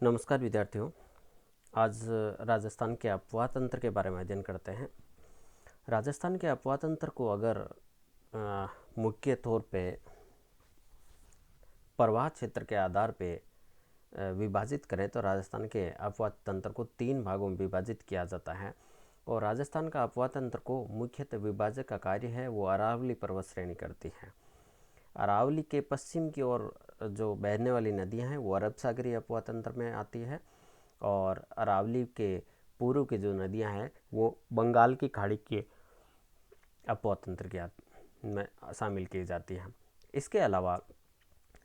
नमस्कार विद्यार्थियों। आज राजस्थान के अपवाह तंत्र के बारे में अध्ययन करते हैं। राजस्थान के अपवाह तंत्र को अगर मुख्य तौर पे प्रवाह क्षेत्र के आधार पे विभाजित करें तो राजस्थान के अपवाह तंत्र को 3 भागों में विभाजित किया जाता है। और राजस्थान का अपवाह तंत्र को मुख्यतः विभाजक का कार्य है वो अरावली पर्वत श्रेणी करती है। अरावली के पश्चिम की ओर जो बहने वाली नदियां हैं वो अरब सागरीय अपवाह तंत्र में आती है, और अरावली के पूर्व की जो नदियां हैं वो बंगाल की खाड़ी के अपवाह तंत्र में शामिल की जाती हैं। इसके अलावा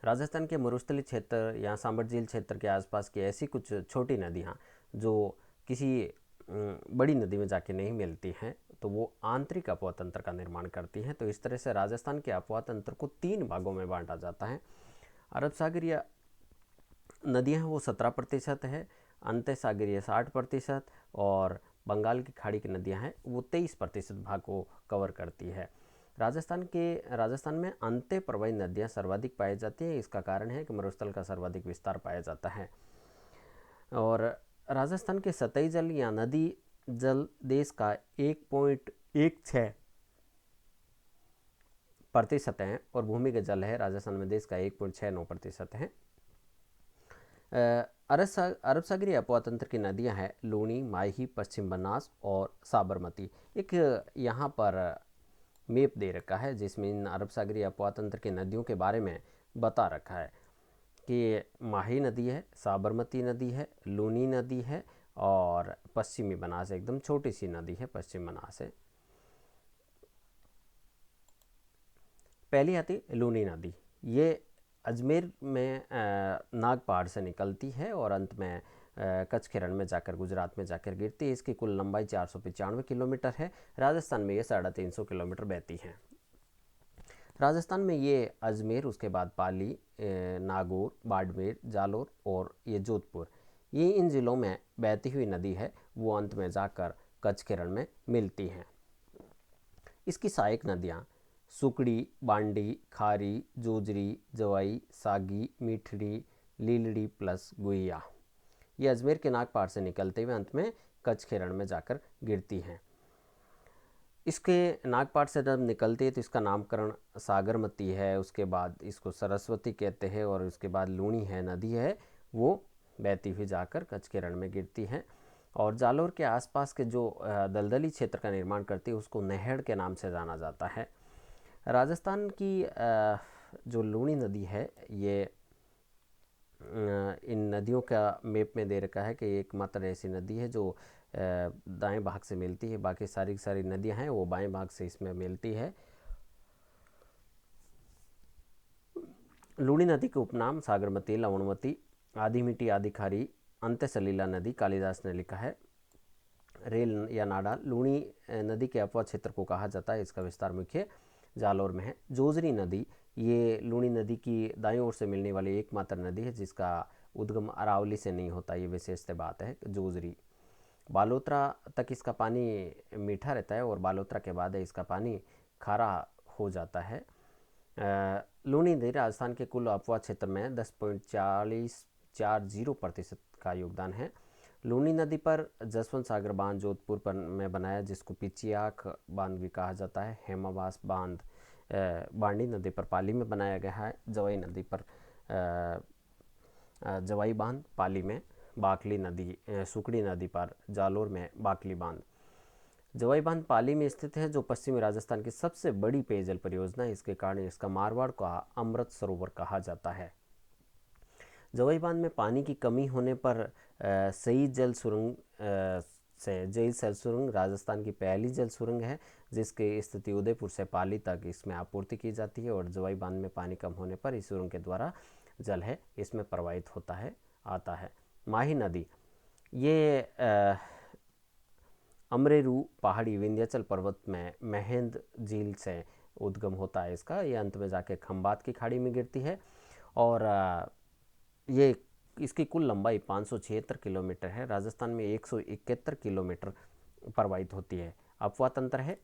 राजस्थान के मरुस्थलीय क्षेत्र या सांबर झील क्षेत्र के आसपास की ऐसी कुछ छोटी नदियां जो किसी बड़ी नदी में जाके नहीं मिलती हैं तो वो आंतरिक अपवाह तंत्र का निर्माण करती हैं। तो इस तरह से राजस्थान के अपवाह तंत्र को 3 भागों में बांटा जाता है। अरब सागरीय नदियां हैं वो 17% है, अंत्य सागरीय 60% और बंगाल की खाड़ी की नदियां हैं वो 23% भाग को कवर करती है। राजस्थान में अंत्य प्रवाही नदियां सर्वाधिक पाई जाती हैं। इसका कारण है कि मरुस्थल का सर्वाधिक विस्तार पाया जाता है। और राजस्थान के सतही जल या नदी जल देश का 1.16% है, और भूमि के जल है राजस्थान में देश का 1.69% है। अरब सागरीय अपवाह तंत्र की नदियां हैं लूनी, माही, पश्चिम बनास और साबरमती। एक यहाँ पर मैप दे रखा है जिसमें इन अरब सागरीय अपवाह तंत्र की नदियों के बारे में बता रखा है कि माही नदी है, साबरमती नदी है, लूनी नदी है और पश्चिमी बनास एकदम छोटी सी नदी है, पश्चिम बनास है। पहली आती लूनी नदी। ये अजमेर में नागपाड़ से निकलती है और अंत में कच्छ के रण में जाकर गुजरात में जाकर गिरती है। इसकी कुल लंबाई 495 किलोमीटर है। राजस्थान में ये 350 किलोमीटर बहती है। राजस्थान में ये अजमेर, उसके बाद पाली, नागौर, बाड़मेर, जालोर और ये जोधपुर, ये इन जिलों में बहती हुई नदी है वो अंत में जाकर कच्छ के रण में मिलती हैं। इसकी सहायक नदियाँ सुकड़ी, बांडी, खारी, जोजरी, जवाई, सागी, मीठड़ी, लीलड़ी प्लस गुइया, ये अजमेर के नागपाड़ से निकलते हुए अंत में कच्छ के रण में जाकर गिरती हैं। इसके नागपाड़ से जब निकलती है तो इसका नामकरण सागरमती है, उसके बाद इसको सरस्वती कहते हैं, और उसके बाद लूणी है नदी है वो बहती हुई जाकर कच्छ के रण में गिरती है। और जालोर के आसपास के जो दलदली क्षेत्र का निर्माण करती है उसको नहड़ के नाम से जाना जाता है। राजस्थान की जो लूणी नदी है ये इन नदियों का मैप में दे रखा है कि एकमात्र ऐसी नदी है जो दाएं भाग से मिलती है, बाकी सारी सारी नदियां हैं वो बाएं भाग से इसमें मिलती है। लूणी नदी के उपनाम सागरमती, लवणवती, आधी मीठी, आधी खारी, अंत्य सलीला नदी कालिदास ने लिखा है। रेल या नाडा लूणी नदी के अपवाह क्षेत्र को कहा जाता है। इसका विस्तार मुख्य जालोर में है। जोजरी नदी ये लूणी नदी की दाईं ओर से मिलने वाली एकमात्र नदी है जिसका उद्गम अरावली से नहीं होता, ये विशेष बात है जोजरी। बालोतरा तक इसका पानी मीठा रहता है और बालोतरा के बाद इसका पानी खारा हो जाता है। लूणी नदी राजस्थान के कुल अपवाह क्षेत्र में 10.40% का योगदान है। लूणी नदी पर जसवंत सागर बांध जोधपुर पर में बनाया जिसको पिचियाख बांध भी कहा जाता है। हेमावास बांध बांडी नदी पर पाली में बनाया गया है। जवाई नदी पर जवाई बांध पाली में, बाकली नदी सुकड़ी नदी पर जालोर में बाकली बांध। जवाई बांध पाली में स्थित है जो पश्चिमी राजस्थान की सबसे बड़ी पेयजल परियोजना है। इसके कारण इसका मारवाड़ का अमृत सरोवर कहा जाता है। जवाई बांध में पानी की कमी होने पर सई जल सुरंग जय जल सुरंग राजस्थान की पहली जल सुरंग है जिसकी स्थिति उदयपुर से पाली तक इसमें आपूर्ति की जाती है। और जवाई बांध में पानी कम होने पर इस सुरंग के द्वारा जल है इसमें प्रवाहित होता है आता है। माही नदी ये अमरेरू पहाड़ी विंध्याचल पर्वत में महेंद्र झील से उद्गम होता है इसका। ये अंत में जाके खंबात की खाड़ी में गिरती है और ये इसकी कुल लंबाई 576 किलोमीटर है। राजस्थान में 171 किलोमीटर प्रवाहित होती है। अपवाह तंत्र है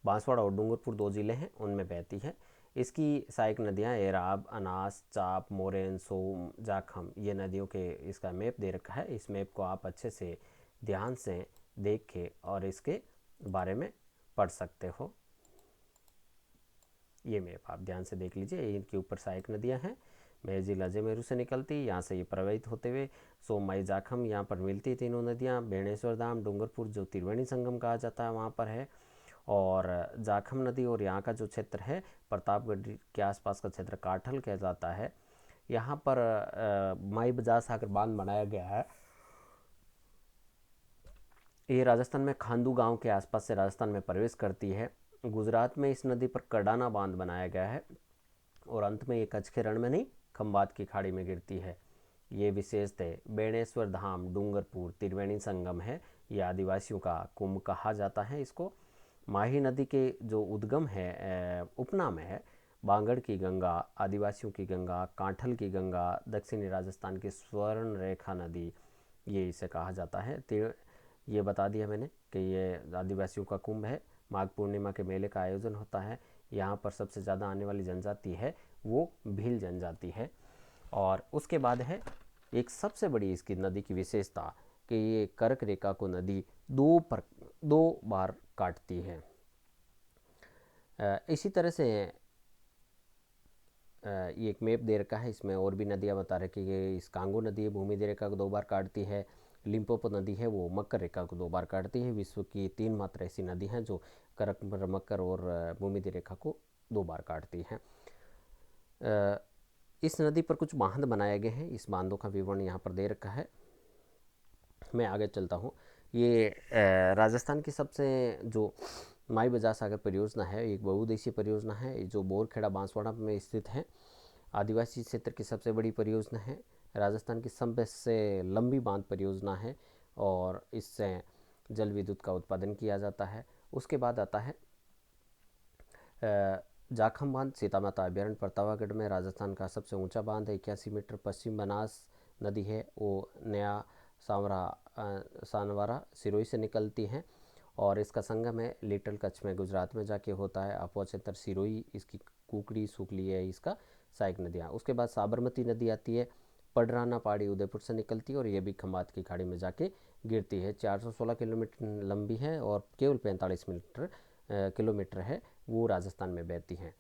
बांसवाड़ा और डूंगरपुर 2 जिले हैं उनमें बहती है। इसकी सहायक नदियाँ एराब, अनास, चाप, मोरेन, सोम, जाखम, ये नदियों के इसका मैप दे रखा है। इस मैप को आप अच्छे से ध्यान से देख के और इसके बारे में पढ़ सकते हो। ये मैप आप ध्यान से देख लीजिए। इनके ऊपर सहायक नदियाँ हैं। मेजी लजेमेरू से निकलती, यहाँ से ये प्रवाहित होते हुए सोमई, जाखम यहाँ पर मिलती तीनों नदियाँ। बेणेश्वर धाम, डूंगरपुर जो त्रिवेणी संगम कहा जाता है वहाँ पर है। और जाखम नदी और यहाँ का जो क्षेत्र है प्रतापगढ़ के आसपास का क्षेत्र काठल कहलाता है। यहाँ पर माई बजार सागर बांध बनाया गया है। ये राजस्थान में खांडू गांव के आसपास से राजस्थान में प्रवेश करती है। गुजरात में इस नदी पर कडाना बांध बनाया गया है और अंत में ये कच्छ के रण में नहीं, खंबात की खाड़ी में गिरती है। ये विशेषतः बेणेश्वर धाम, डूंगरपुर, त्रिवेणी संगम है। ये आदिवासियों का कुंभ कहा जाता है इसको। माही नदी के जो उद्गम है उपनाम है बांगड़ की गंगा, आदिवासियों की गंगा, कांठल की गंगा, दक्षिणी राजस्थान की स्वर्ण रेखा नदी, ये इसे कहा जाता है। ये बता दिया मैंने कि ये आदिवासियों का कुंभ है। माघ पूर्णिमा के मेले का आयोजन होता है। यहाँ पर सबसे ज़्यादा आने वाली जनजाति है वो भील जनजाति है। और उसके बाद है एक सबसे बड़ी इसकी नदी की विशेषता कि ये कर्क रेखा को नदी दो बार काटती है। इसी तरह से ये एक मैप दे रखा है, इसमें और भी नदियाँ बता रहे कि ये इस कांगो नदी भूमध्य रेखा को 2 बार काटती है। लिम्पोपो नदी है वो मकर रेखा को 2 बार काटती है। विश्व की 3 मात्र ऐसी नदी हैं जो कर्क, मकर और भूमध्य रेखा को 2 बार काटती हैं। इस नदी पर कुछ बांध बनाए गए हैं। इस बांधों का विवरण यहाँ पर दे रखा है। मैं आगे चलता हूँ। ये राजस्थान की सबसे जो माई बजार सागर परियोजना है एक बहुउद्देशीय परियोजना है जो बोरखेड़ा बांसवाड़ा में स्थित है। आदिवासी क्षेत्र की सबसे बड़ी परियोजना है। राजस्थान की सबसे लंबी बांध परियोजना है और इससे जल विद्युत का उत्पादन किया जाता है। उसके बाद आता है जाखम बांध, सीता माता अभ्यारण्य प्रतापगढ़ में राजस्थान का सबसे ऊंचा बांध है। 81 मीटर। पश्चिम बनास नदी है वो नया सानवारा सिरोही से निकलती हैं और इसका संगम है लिटिल कच्छ में गुजरात में जाके होता है। अपोवा क्षेत्र सिरोही, इसकी कुकड़ी, सुकली है इसका सहायक नदियाँ। उसके बाद साबरमती नदी आती है, पडराना पहाड़ी उदयपुर से निकलती है और ये भी खंबात की खाड़ी में जाके गिरती है। 416 किलोमीटर लंबी है और केवल 45 किलोमीटर है वो राजस्थान में बहती हैं।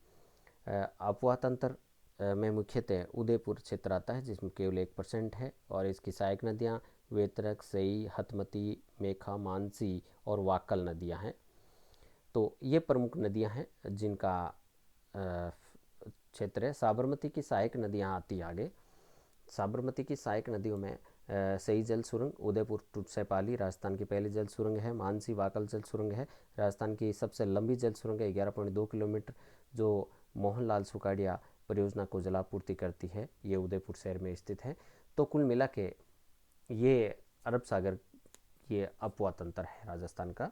अपोवा तंत्र में मुख्यतः उदयपुर क्षेत्र आता है जिसमें केवल 1% है और इसकी सहायक नदियाँ वेतरक, सई, हथमती, मेखा, मानसी और वाकल नदियाँ हैं। तो ये प्रमुख नदियाँ हैं जिनका क्षेत्र है। साबरमती की सहायक नदियाँ आती है आगे। साबरमती की सहायक नदियों में सई जल सुरंग उदयपुर टुटसेपाली राजस्थान की पहली जल सुरंग है। मानसी वाकल जल सुरंग है राजस्थान की सबसे लंबी जल सुरंग है 11.2 किलोमीटर जो मोहनलाल सुकाड़िया परियोजना को जलापूर्ति करती है। ये उदयपुर शहर में स्थित है। तो कुल मिला के ये अरब सागर ये अपोवा तंत्र है राजस्थान का।